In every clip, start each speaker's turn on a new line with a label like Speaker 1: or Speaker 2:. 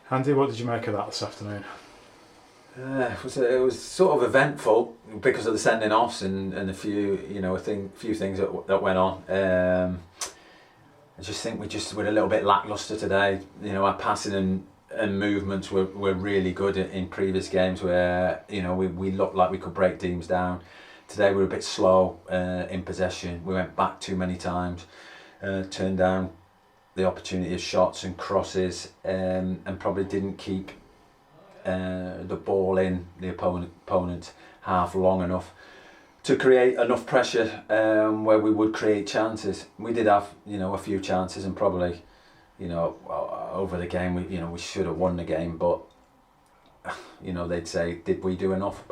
Speaker 1: Andy, what did you make of that this afternoon?
Speaker 2: It was sort of eventful because of the sending offs and a few things that went on. I just think we're a little bit lacklustre today. Our passing and movements were really good in previous games where we looked like we could break teams down. Today we were a bit slow in possession. We went back too many times, turned down the opportunity of shots and crosses, and probably didn't keep the ball in the opponent half long enough to create enough pressure where we would create chances. We did have a few chances, and probably over the game we should have won the game, but they'd say, did we do enough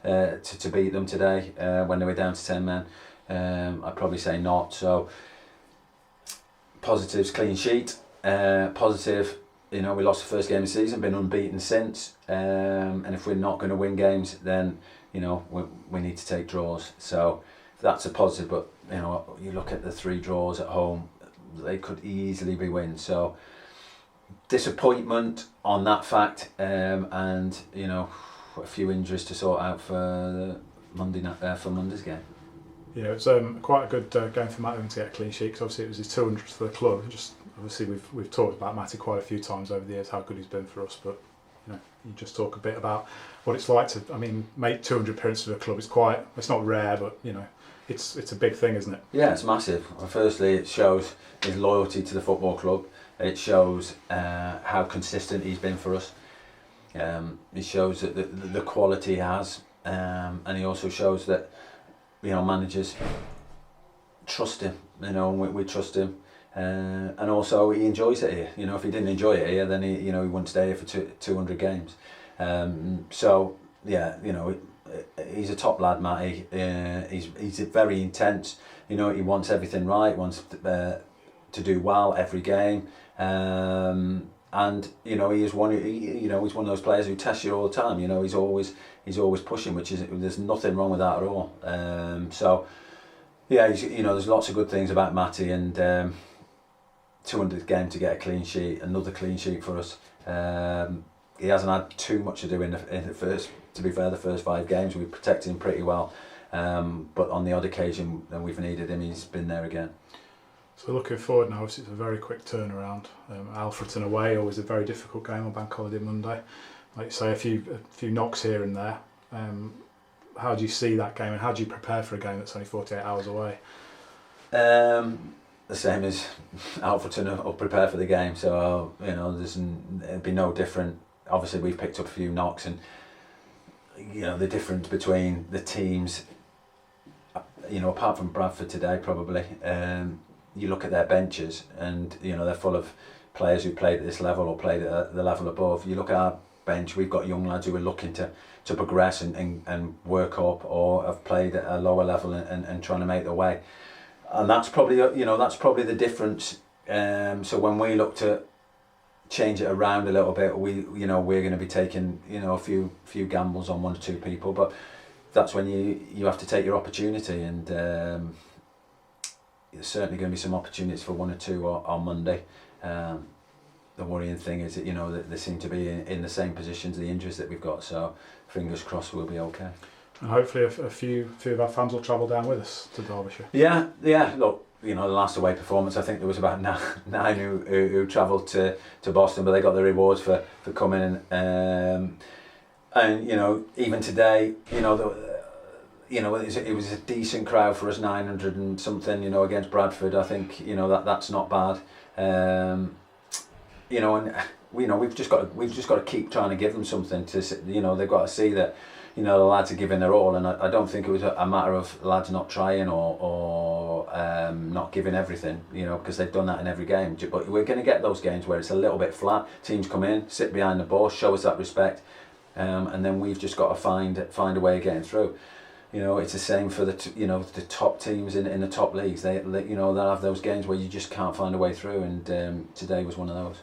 Speaker 2: to beat them today when they were down to 10 men? I'd probably say not. So positives, clean sheet. Positive, we lost the first game of the season, been unbeaten since, and if we're not going to win games, then we need to take draws. So that's a positive, but you look at the 3 draws at home, they could easily be wins. So disappointment on that fact, and a few injuries to sort out for Monday's game.
Speaker 1: Yeah, it was quite a good game for Matt Urwin to get a clean sheet, because obviously it was his 200th for the club. Obviously we've talked about Matty quite a few times over the years, how good he's been for us, but you just talk a bit about what it's like to make 200 appearances for the club. It's not rare, but it's a big thing, isn't it?
Speaker 2: Yeah, it's massive. Well, firstly, it shows his loyalty to the football club. It shows how consistent he's been for us. It shows that the quality he has, and he also shows that managers trust him. We trust him, and also he enjoys it here. If he didn't enjoy it here, then he wouldn't stay here for 200 games. So yeah, he's a top lad, Matty. He's very intense. He wants everything right. Wants to do well every game. And he is one. He's one of those players who tests you all the time. He's always pushing, there's nothing wrong with that at all. So yeah, there's lots of good things about Matty, and 200th game to get a clean sheet, another clean sheet for us. He hasn't had too much to do in the first. To be fair, the first 5 games we protected him pretty well, but on the odd occasion when we've needed him, he's been there again.
Speaker 1: So looking forward now, obviously it's a very quick turnaround. Alfreton away, always a very difficult game on Bank Holiday Monday. Like you say, a few knocks here and there. How do you see that game, and how do you prepare for a game that's only 48 hours away?
Speaker 2: The same as Alfreton will prepare for the game, so it'd be no different. Obviously we've picked up a few knocks, and the difference between the teams, apart from Bradford today probably, you look at their benches and they're full of players who played at this level or played at the level above. You look at our bench, we've got young lads who are looking to progress and work up, or have played at a lower level and trying to make their way, and that's probably the difference. So when we look to change it around a little bit, we're going to be taking a few gambles on 1 or 2 people, but that's when you have to take your opportunity, and there's certainly going to be some opportunities for 1 or 2 on Monday. The worrying thing is that that they seem to be in the same positions, the injuries that we've got, so fingers crossed we'll be okay.
Speaker 1: And hopefully a few of our fans will travel down with us to Derbyshire.
Speaker 2: Yeah, look, the last away performance, I think there was about 9 who travelled to Boston, but they got the rewards for coming in. And even today, it was a decent crowd for us, 900 and something, against Bradford. I think that's not bad. And we've just got to keep trying to give them something to. They've got to see that the lads are giving their all, and I don't think it was a matter of lads not trying or not giving everything, because they've done that in every game. But we're going to get those games where it's a little bit flat. Teams come in, sit behind the ball, show us that respect, and then we've just got to find a way of getting through. It's the same for the top teams in the top leagues. They'll have those games where you just can't find a way through, and today was one of those.